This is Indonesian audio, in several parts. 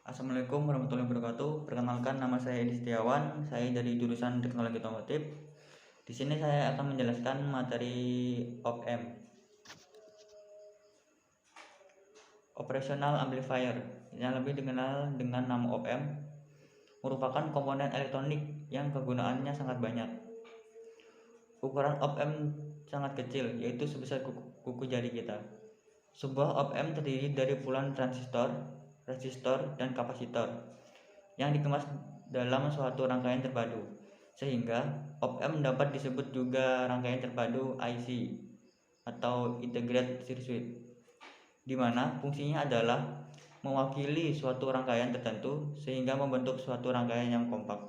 Assalamualaikum warahmatullahi wabarakatuh. Perkenalkan, nama saya Edi Setiawan. Saya dari jurusan Teknologi Otomotif. Di sini saya akan menjelaskan materi OPM, Operational Amplifier, yang lebih dikenal dengan nama OPM, merupakan komponen elektronik yang kegunaannya sangat banyak. Ukuran OPM sangat kecil, yaitu sebesar kuku jari kita. Sebuah OPM terdiri dari puluhan transistor, resistor, dan kapasitor yang dikemas dalam suatu rangkaian terpadu, sehingga OPM dapat disebut juga rangkaian terpadu IC atau Integrated Circuit, di mana fungsinya adalah mewakili suatu rangkaian tertentu sehingga membentuk suatu rangkaian yang kompak.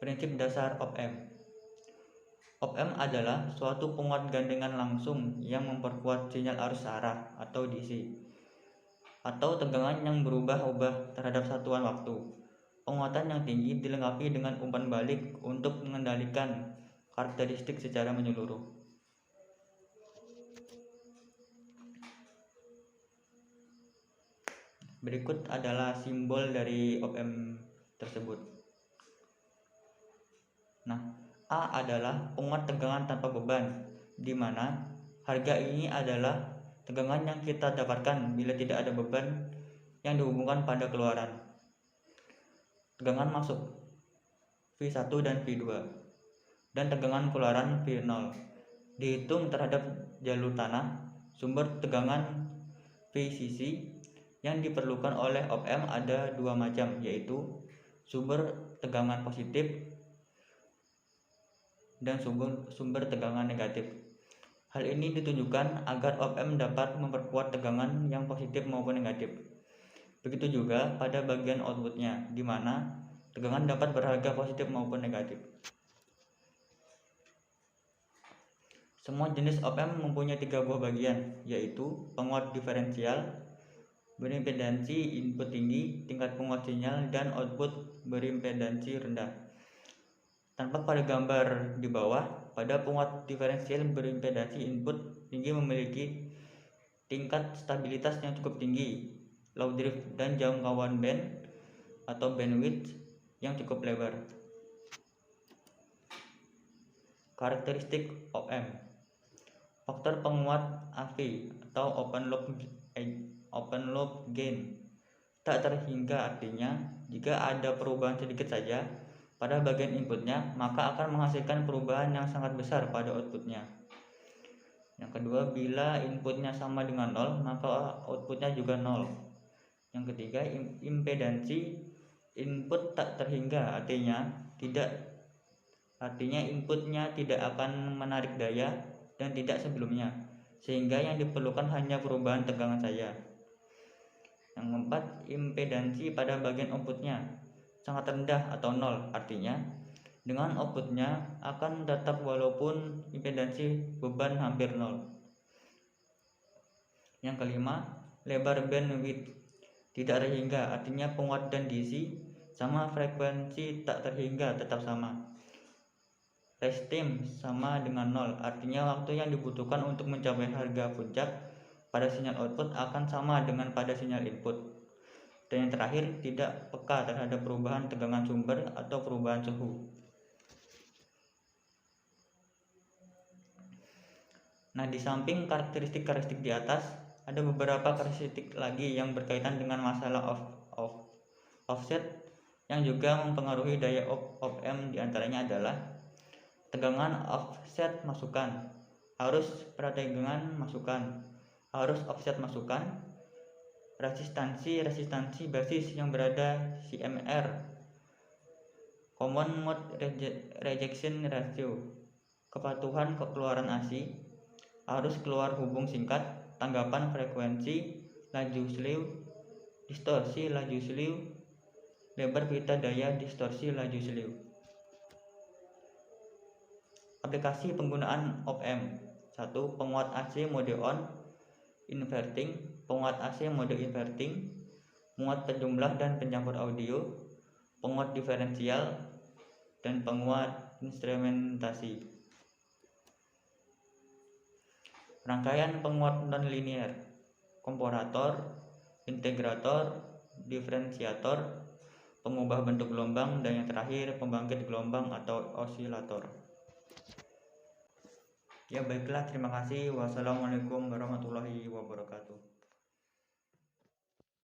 Prinsip dasar OPM. OPM adalah suatu penguat gandengan langsung yang memperkuat sinyal arus arah atau DC, atau tegangan yang berubah-ubah terhadap satuan waktu. Penguatan yang tinggi dilengkapi dengan umpan balik untuk mengendalikan karakteristik secara menyeluruh. Berikut adalah simbol dari OPM tersebut. Nah, A adalah penguat tegangan tanpa beban, di mana harga ini adalah tegangan yang kita dapatkan bila tidak ada beban yang dihubungkan pada keluaran. Tegangan masuk V1 dan V2, dan tegangan keluaran V0 dihitung terhadap jalur tanah. Sumber tegangan VCC yang diperlukan oleh OPM ada dua macam, yaitu sumber tegangan positif dan sumber tegangan negatif. Hal ini ditujukan agar OPM dapat memperkuat tegangan yang positif maupun negatif. Begitu juga pada bagian outputnya, di mana tegangan dapat berharga positif maupun negatif. Semua jenis OPM mempunyai tiga buah bagian, yaitu penguat diferensial, berimpedansi input tinggi, tingkat penguat sinyal, dan output berimpedansi rendah. Tampak pada gambar di bawah, pada penguat diferensial berimpedansi input tinggi memiliki tingkat stabilitas yang cukup tinggi, low drift, dan jangkauan band atau bandwidth yang cukup lebar. Karakteristik OPM. Faktor penguat AV atau open loop gain tak terhingga, artinya jika ada perubahan sedikit saja pada bagian inputnya, maka akan menghasilkan perubahan yang sangat besar pada outputnya. Yang kedua, bila inputnya sama dengan 0, maka outputnya juga 0. Yang ketiga, impedansi input tak terhingga, artinya inputnya tidak akan menarik daya dan tidak sebelumnya, sehingga yang diperlukan hanya perubahan tegangan saja. Yang keempat, impedansi pada bagian outputnya sangat rendah atau 0, artinya dengan outputnya akan tetap walaupun impedansi beban hampir 0. Yang kelima, lebar bandwidth tidak terhingga, artinya penguat dan DC sama frekuensi tak terhingga tetap sama. Rest time sama dengan 0, artinya waktu yang dibutuhkan untuk mencapai harga puncak pada sinyal output akan sama dengan pada sinyal input. Dan yang terakhir, tidak peka terhadap perubahan tegangan sumber atau perubahan suhu. Nah, di samping karakteristik di atas, ada beberapa karakteristik lagi yang berkaitan dengan masalah offset yang juga mempengaruhi daya OPM. Diantaranya adalah tegangan offset masukan, arus prategangan masukan, arus offset masukan, resistansi basis yang berada CMR, common mode rejection ratio, kepatuhan keluaran AC, arus keluar hubung singkat, tanggapan frekuensi, laju slew, distorsi laju slew, lebar pita daya distorsi laju slew. Aplikasi penggunaan OPM. 1. Penguat AC mode on inverting, penguat AC mode inverting, penguat penjumlah dan pencampur audio, penguat diferensial, dan penguat instrumentasi. Rangkaian penguat nonlinear. komparator, integrator, diferensiator, pengubah bentuk gelombang, dan yang terakhir pembangkit gelombang atau osilator. Ya baiklah, terima kasih. Wassalamualaikum warahmatullahi wabarakatuh.